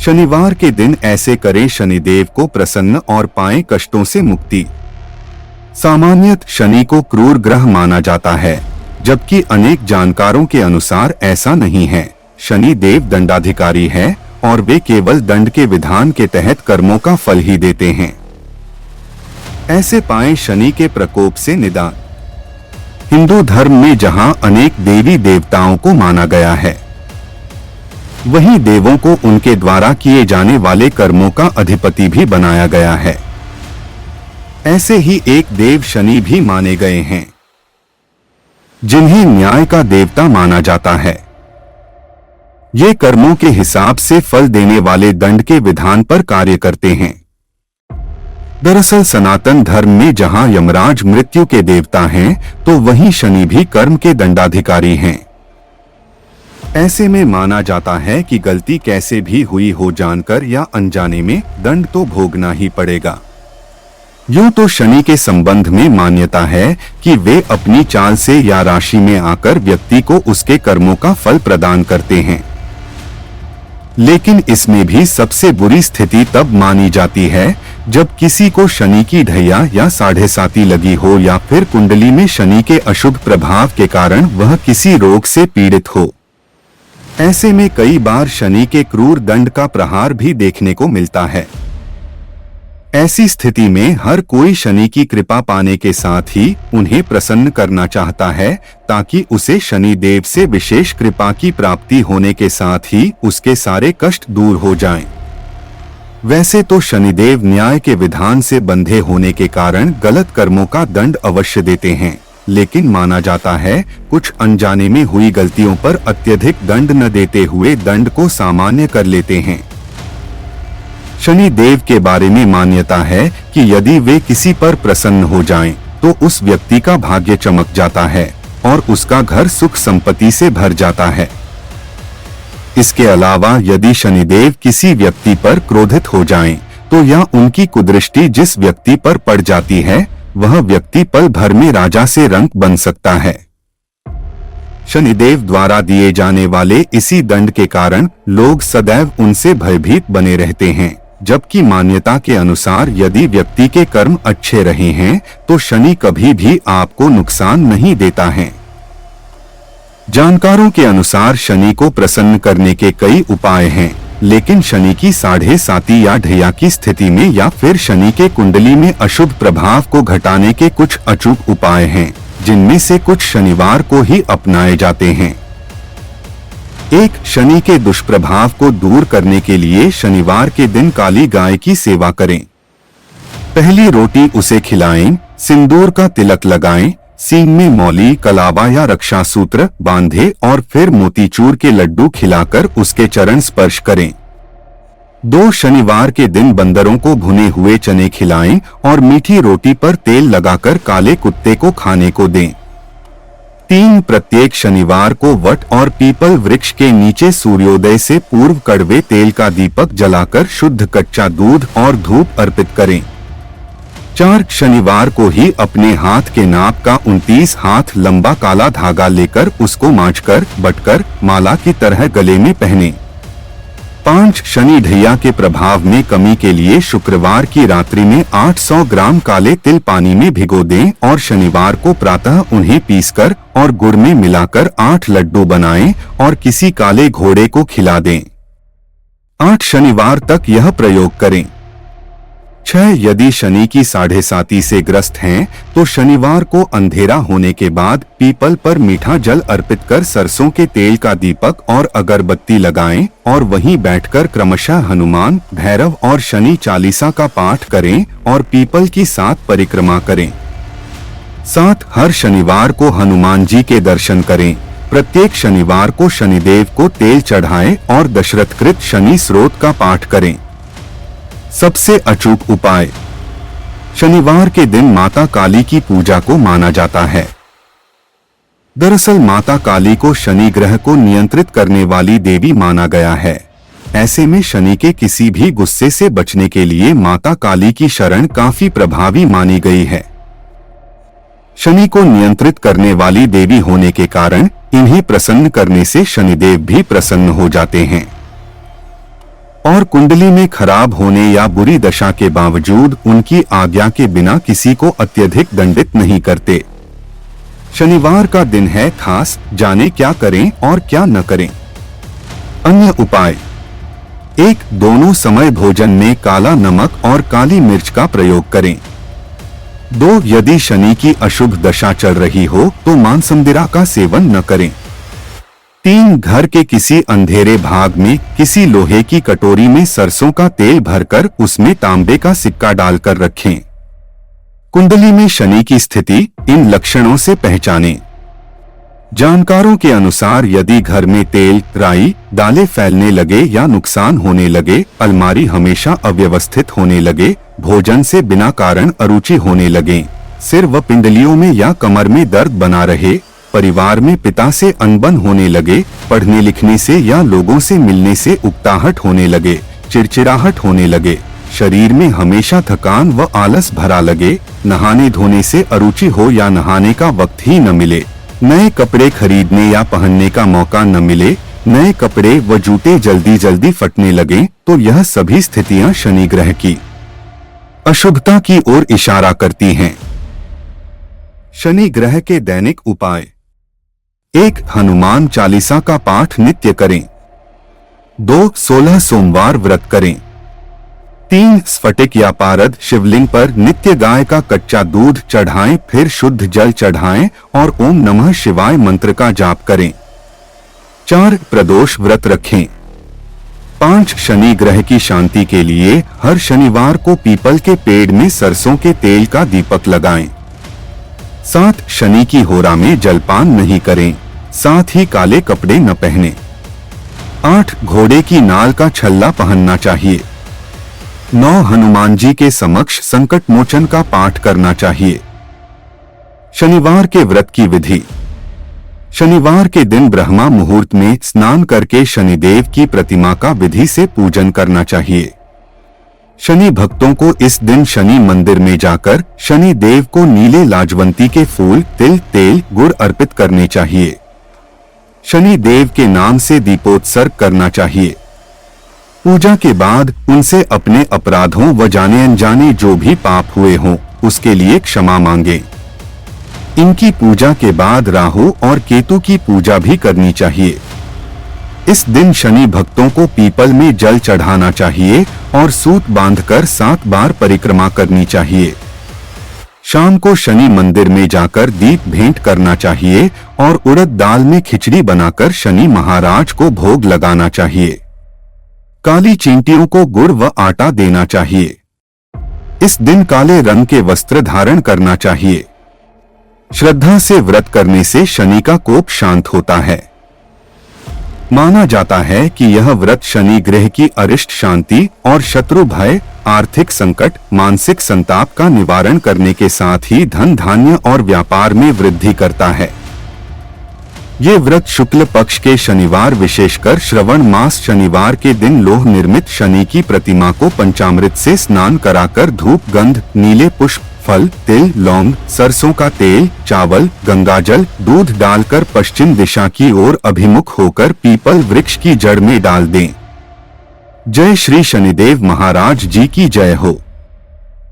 शनिवार के दिन ऐसे करें, शनिदेव को प्रसन्न और पाएं कष्टों से मुक्ति। सामान्यतः शनि को क्रूर ग्रह माना जाता है, जबकि अनेक जानकारों के अनुसार ऐसा नहीं है। शनि देव दंडाधिकारी है और वे केवल दंड के विधान के तहत कर्मों का फल ही देते हैं। ऐसे पाएं शनि के प्रकोप से निदान। हिंदू धर्म में जहां अनेक देवी देवताओं को माना गया है, वहीं देवों को उनके द्वारा किए जाने वाले कर्मों का अधिपति भी बनाया गया है। ऐसे ही एक देव शनि भी माने गए हैं, जिन्हें न्याय का देवता माना जाता है। ये कर्मों के हिसाब से फल देने वाले दंड के विधान पर कार्य करते हैं। दरअसल सनातन धर्म में जहां यमराज मृत्यु के देवता हैं, तो वहीं शनि भी कर्म के दंडाधिकारी हैं। ऐसे में माना जाता है कि गलती कैसे भी हुई हो, जानकर या अनजाने में, दंड तो भोगना ही पड़ेगा। यूं तो शनि के संबंध में मान्यता है कि वे अपनी चाल से या राशि में आकर व्यक्ति को उसके कर्मों का फल प्रदान करते हैं, लेकिन इसमें भी सबसे बुरी स्थिति तब मानी जाती है जब किसी को शनि की ढैया या साढ़े साती लगी हो, या फिर कुंडली में शनि के अशुभ प्रभाव के कारण वह किसी रोग से पीड़ित हो। ऐसे में कई बार शनि के क्रूर दंड का प्रहार भी देखने को मिलता है। ऐसी स्थिति में हर कोई शनि की कृपा पाने के साथ ही उन्हें प्रसन्न करना चाहता है, ताकि उसे शनि देव से विशेष कृपा की प्राप्ति होने के साथ ही उसके सारे कष्ट दूर हो जाएं। वैसे तो शनिदेव न्याय के विधान से बंधे होने के कारण गलत कर्मों का दंड अवश्य देते हैं, लेकिन माना जाता है कुछ अनजाने में हुई गलतियों पर अत्यधिक दंड न देते हुए दंड को सामान्य कर लेते हैं। शनि देव के बारे में मान्यता है कि यदि वे किसी पर प्रसन्न हो जाएं, तो उस व्यक्ति का भाग्य चमक जाता है और उसका घर सुख संपत्ति से भर जाता है। इसके अलावा यदि शनिदेव किसी व्यक्ति पर क्रोधित हो जाएं, तो या उनकी कुदृष्टि जिस व्यक्ति पर पड़ जाती है, वह व्यक्ति पल भर में राजा से रंक बन सकता है। शनिदेव द्वारा दिए जाने वाले इसी दंड के कारण लोग सदैव उनसे भयभीत बने रहते हैं, जबकि मान्यता के अनुसार यदि व्यक्ति के कर्म अच्छे रहे हैं, तो शनि कभी भी आपको नुकसान नहीं देता है। जानकारों के अनुसार शनि को प्रसन्न करने के कई उपाय हैं, लेकिन शनि की साढ़े साती या ढैया की स्थिति में या फिर शनि के कुंडली में अशुभ प्रभाव को घटाने के कुछ अचूक उपाय हैं, जिनमें से कुछ शनिवार को ही अपनाए जाते हैं। एक, शनि के दुष्प्रभाव को दूर करने के लिए शनिवार के दिन काली गाय की सेवा करें। पहली रोटी उसे खिलाएं, सिंदूर का तिलक लगाएं, सींग में मौली, कलावा या रक्षा सूत्र बांधे और फिर मोतीचूर के लड्डू खिलाकर उसके चरण स्पर्श करें। 2, शनिवार के दिन बंदरों को भुने हुए चने खिलाएं और मीठी रोटी पर तेल लगाकर काले कुत्ते को खाने को दें। 3, प्रत्येक शनिवार को वट और पीपल वृक्ष के नीचे सूर्योदय से पूर्व कड़वे तेल का दीपक जलाकर शुद्ध कच्चा दूध और धूप अर्पित करें। 4, शनिवार को ही अपने हाथ के नाप का 29 हाथ लंबा काला धागा लेकर उसको मांझकर बटकर माला की तरह गले में पहने। 5, शनि ढैया के प्रभाव में कमी के लिए शुक्रवार की रात्रि में 800 ग्राम काले तिल पानी में भिगो दें और शनिवार को प्रातः उन्हें पीसकर और गुड़ में मिलाकर 8 लड्डू बनाएं और किसी काले घोड़े को खिला दें। 8 शनिवार तक यह प्रयोग करें। 6, यदि शनि की साढ़े साती से ग्रस्त हैं, तो शनिवार को अंधेरा होने के बाद पीपल पर मीठा जल अर्पित कर सरसों के तेल का दीपक और अगरबत्ती लगाएं और वहीं बैठकर क्रमशः हनुमान, भैरव और शनि चालीसा का पाठ करें और पीपल की 7 परिक्रमा करें। 7, हर शनिवार को हनुमान जी के दर्शन करें। प्रत्येक शनिवार को शनिदेव को तेल चढ़ाएं और दशरथकृत शनि स्रोत का पाठ करें। सबसे अचूक उपाय, शनिवार के दिन माता काली की पूजा को माना जाता है। दरअसल माता काली को शनि ग्रह को नियंत्रित करने वाली देवी माना गया है। ऐसे में शनि के किसी भी गुस्से से बचने के लिए माता काली की शरण काफी प्रभावी मानी गई है। शनि को नियंत्रित करने वाली देवी होने के कारण इन्हें प्रसन्न करने से शनिदेव भी प्रसन्न हो जाते हैं। और कुंडली में खराब होने या बुरी दशा के बावजूद उनकी आज्ञा के बिना किसी को अत्यधिक दंडित नहीं करते। शनिवार का दिन है खास, जाने क्या करें और क्या न करें। अन्य उपाय: 1. दोनों समय भोजन में काला नमक और काली मिर्च का प्रयोग करें। 2. यदि शनि की अशुभ दशा चल रही हो तो मांसमदिरा का सेवन न करें। 3. घर के किसी अंधेरे भाग में किसी लोहे की कटोरी में सरसों का तेल भरकर उसमें तांबे का सिक्का डालकर रखें। कुंडली में शनि की स्थिति इन लक्षणों से पहचानें। जानकारों के अनुसार यदि घर में तेल, राई, दालें फैलने लगे या नुकसान होने लगे, अलमारी हमेशा अव्यवस्थित होने लगे, भोजन से बिना कारण अरुचि होने लगे, सिर व पिंडलियों में या कमर में दर्द बना रहे, परिवार में पिता से अनबन होने लगे, पढ़ने लिखने से या लोगों से मिलने से उकताहट होने लगे, चिड़चिड़ाहट होने लगे, शरीर में हमेशा थकान व आलस भरा लगे, नहाने धोने से अरुचि हो या नहाने का वक्त ही न मिले, नए कपड़े खरीदने या पहनने का मौका न मिले, नए कपड़े व जूते जल्दी जल्दी फटने लगे, तो यह सभी स्थितियां शनि ग्रह की अशुभता की ओर इशारा करती हैं। शनि ग्रह के दैनिक उपाय: 1. हनुमान चालीसा का पाठ नित्य करें। 2. 16 सोमवार व्रत करें। 3. स्फटिक या पारद शिवलिंग पर नित्य गाय का कच्चा दूध चढ़ाएं, फिर शुद्ध जल चढ़ाएं और ओम नमः शिवाय मंत्र का जाप करें। 4. प्रदोष व्रत रखें। 5. शनि ग्रह की शांति के लिए हर शनिवार को पीपल के पेड़ में सरसों के तेल का दीपक लगाएं। 7. शनि की होरा में जलपान नहीं करें, साथ ही काले कपड़े न पहने। 8. घोड़े की नाल का छल्ला पहनना चाहिए। 9. हनुमान जी के समक्ष संकट मोचन का पाठ करना चाहिए। शनिवार के व्रत की विधि: शनिवार के दिन ब्रह्मा मुहूर्त में स्नान करके शनिदेव की प्रतिमा का विधि से पूजन करना चाहिए। शनि भक्तों को इस दिन शनि मंदिर में जाकर शनि देव को नीले लाजवंती के फूल, तिल, तेल, गुड़ अर्पित करने चाहिए। शनि देव के नाम से दीपोत्सर्ग करना चाहिए। पूजा के बाद उनसे अपने अपराधों व जाने अनजाने जो भी पाप हुए हों उसके लिए क्षमा मांगे। इनकी पूजा के बाद राहु और केतु की पूजा भी करनी चाहिए। इस दिन शनि भक्तों को पीपल में जल चढ़ाना चाहिए और सूत बांधकर 7 बार परिक्रमा करनी चाहिए। शाम को शनि मंदिर में जाकर दीप भेंट करना चाहिए और उड़द दाल में खिचड़ी बनाकर शनि महाराज को भोग लगाना चाहिए। काली चींटियों को गुड़ व आटा देना चाहिए। इस दिन काले रंग के वस्त्र धारण करना चाहिए। श्रद्धा से व्रत करने से शनि का कोप शांत होता है। माना जाता है कि यह व्रत शनि ग्रह की अरिष्ट शांति और शत्रु भय, आर्थिक संकट, मानसिक संताप का निवारण करने के साथ ही धन धान्य और व्यापार में वृद्धि करता है। ये व्रत शुक्ल पक्ष के शनिवार विशेषकर श्रवण मास शनिवार के दिन लोह निर्मित शनि की प्रतिमा को पंचामृत से स्नान कराकर धूप, गंध, नीले पुष्प, फल, तिल, लौंग, सरसों का तेल, चावल, गंगाजल, दूध डालकर पश्चिम दिशा की ओर अभिमुख होकर पीपल वृक्ष की जड़ में डाल दें। जय श्री शनिदेव महाराज जी की जय हो।